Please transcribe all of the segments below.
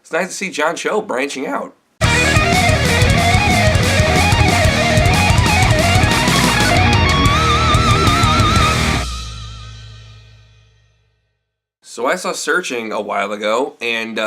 It's nice to see John Cho branching out. So I saw Searching a while ago, and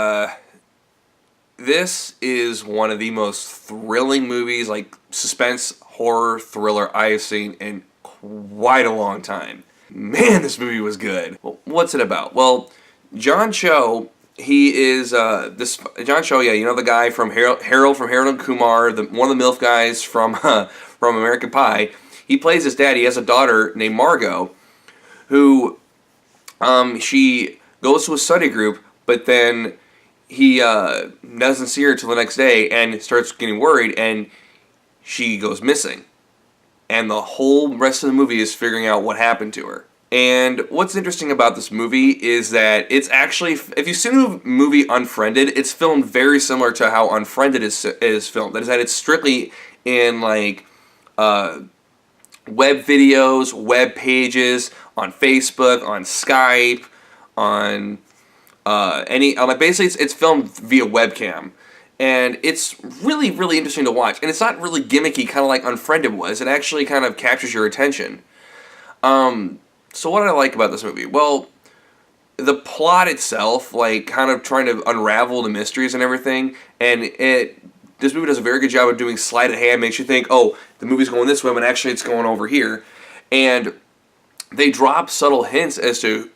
this is one of the most thrilling movies, like suspense, horror, thriller I have seen in quite a long time. Man, this movie was good. Well, what's it about? Well, John Cho, he is John Cho, yeah, you know the guy from Harold from Harold and Kumar, one of the MILF guys from from American Pie. He plays his dad. He has a daughter named Margot, who she goes to a study group, but then he doesn't see her till the next day and starts getting worried, and she goes missing. And the whole rest of the movie is figuring out what happened to her. And what's interesting about this movie is that it's actually, if you've seen the movie Unfriended, it's filmed very similar to how Unfriended is filmed. That is that it's strictly in like web videos, web pages, on Facebook, on Skype, on basically it's filmed via webcam. And it's really, really interesting to watch. And it's not really gimmicky, kind of like Unfriended was. It actually kind of captures your attention. So what did I like about this movie? Well, the plot itself, like kind of trying to unravel the mysteries and everything. And this movie does a very good job of doing sleight of hand. Makes you think, oh, the movie's going this way, but actually it's going over here. And they drop subtle hints as to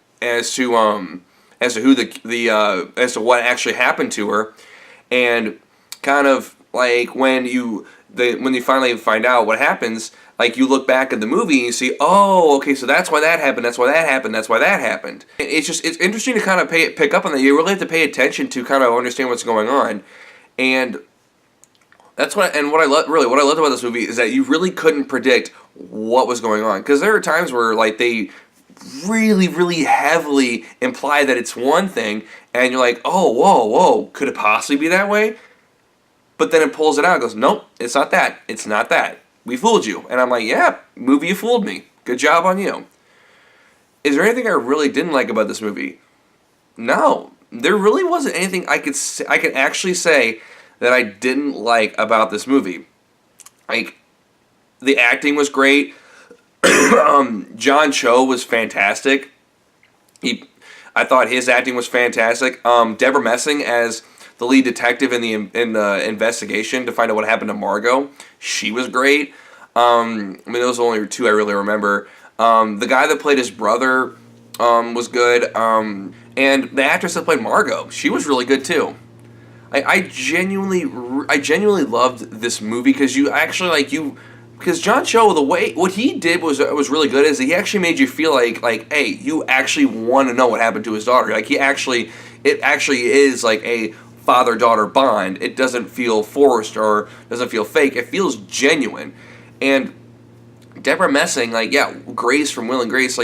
what actually happened to her. And kind of like when you finally find out what happens, like you look back at the movie and you see, oh, okay, so that's why that happened, that's why that happened, that's why that happened. It's interesting to kind of pick up on that. You really have to pay attention to kind of understand what's going on. And that's what I loved about this movie is that you really couldn't predict what was going on, because there are times where like they really, really heavily imply that it's one thing, and you're like, oh, whoa, could it possibly be that way? But then it pulls it out and goes, nope, it's not that. It's not that. We fooled you. And I'm like, yeah, movie, you fooled me. Good job on you. Is there anything I really didn't like about this movie? No. There really wasn't anything I could actually say that I didn't like about this movie. Like, the acting was great. John Cho was fantastic. I thought his acting was fantastic. Deborah Messing as the lead detective in the investigation to find out what happened to Margot, she was great. Those are only two I really remember. The guy that played his brother was good. And the actress that played Margot, she was really good too. I genuinely loved this movie because because John Cho, what he did was really good, is he actually made you feel like hey, you actually want to know what happened to his daughter. Like it actually is like a father-daughter bond. It doesn't feel forced or doesn't feel fake. It feels genuine. And Deborah Messing, Grace from Will and Grace,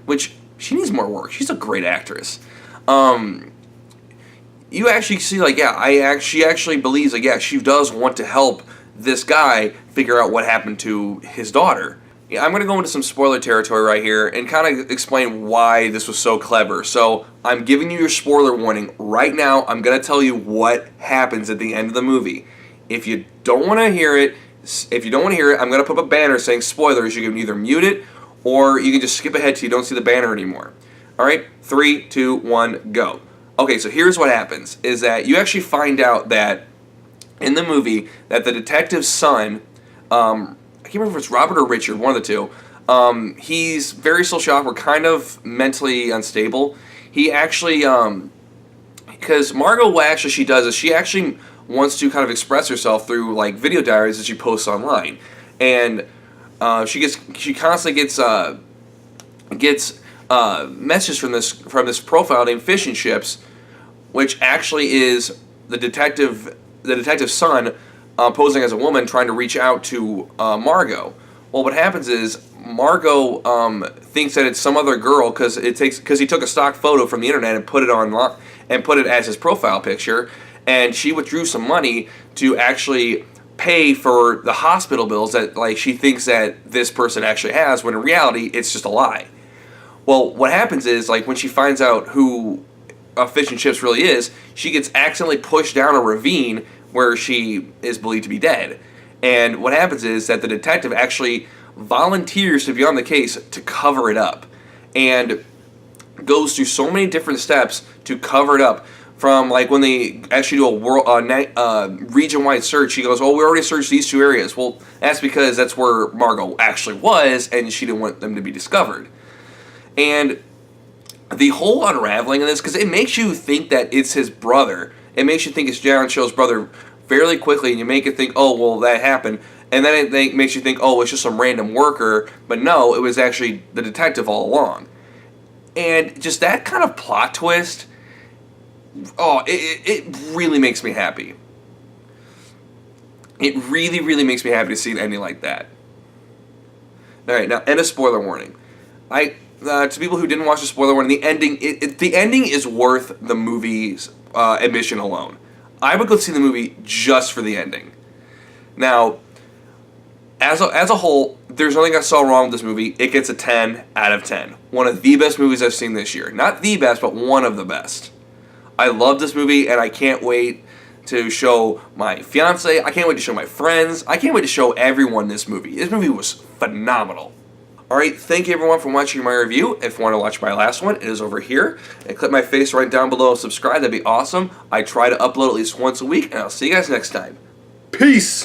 which she needs more work. She's a great actress. You actually see, she actually believes, she does want to help this guy figure out what happened to his daughter. Yeah, I'm going to go into some spoiler territory right here and kind of explain why this was so clever. So I'm giving you your spoiler warning right now. I'm going to tell you what happens at the end of the movie. If you don't want to hear it, I'm going to put up a banner saying spoilers. You can either mute it or you can just skip ahead till you don't see the banner anymore. All right, 3, 2, 1, go. Okay, so here's what happens, is that you actually find out that in the movie that the detective's son, I can't remember if it's Robert or Richard, one of the two, he's very social awkward, kind of mentally unstable. He actually, because Margot, what actually she does is she actually wants to kind of express herself through video diaries that she posts online, and she constantly gets messages from this profile named Fish and Chips, which actually is the detective's son posing as a woman trying to reach out to Margot. Well, what happens is Margot thinks that it's some other girl because he took a stock photo from the internet and put it online and put it as his profile picture, and she withdrew some money to actually pay for the hospital bills that she thinks that this person actually has, when in reality it's just a lie. Well, what happens is when she finds out who fish and chips really is, she gets accidentally pushed down a ravine where she is believed to be dead. And what happens is that the detective actually volunteers to be on the case to cover it up, and goes through so many different steps to cover it up. From like when they actually do a region-wide search, he goes, "Oh, we already searched these two areas." Well, that's because that's where Margot actually was, and she didn't want them to be discovered. And the whole unraveling of this, because it makes you think that it's his brother. It makes you think it's John Cho's brother fairly quickly, and you make it think, "Oh, well, that happened." And then it makes you think, "Oh, it's just some random worker." But no, it was actually the detective all along. And just that kind of plot twist, oh, it really makes me happy. It really, really makes me happy to see an ending like that. Alright, now, and a spoiler warning. To people who didn't watch the spoiler warning, the ending is worth the movie's admission alone. I would go see the movie just for the ending. Now, as a whole, there's nothing I saw wrong with this movie. It gets a 10 out of 10. One of the best movies I've seen this year. Not the best, but one of the best. I love this movie, and I can't wait to show my fiance. I can't wait to show my friends. I can't wait to show everyone this movie. This movie was phenomenal. Alright, thank you everyone for watching my review. If you want to watch my last one, it is over here. And click my face right down below and subscribe. That'd be awesome. I try to upload at least once a week, and I'll see you guys next time. Peace!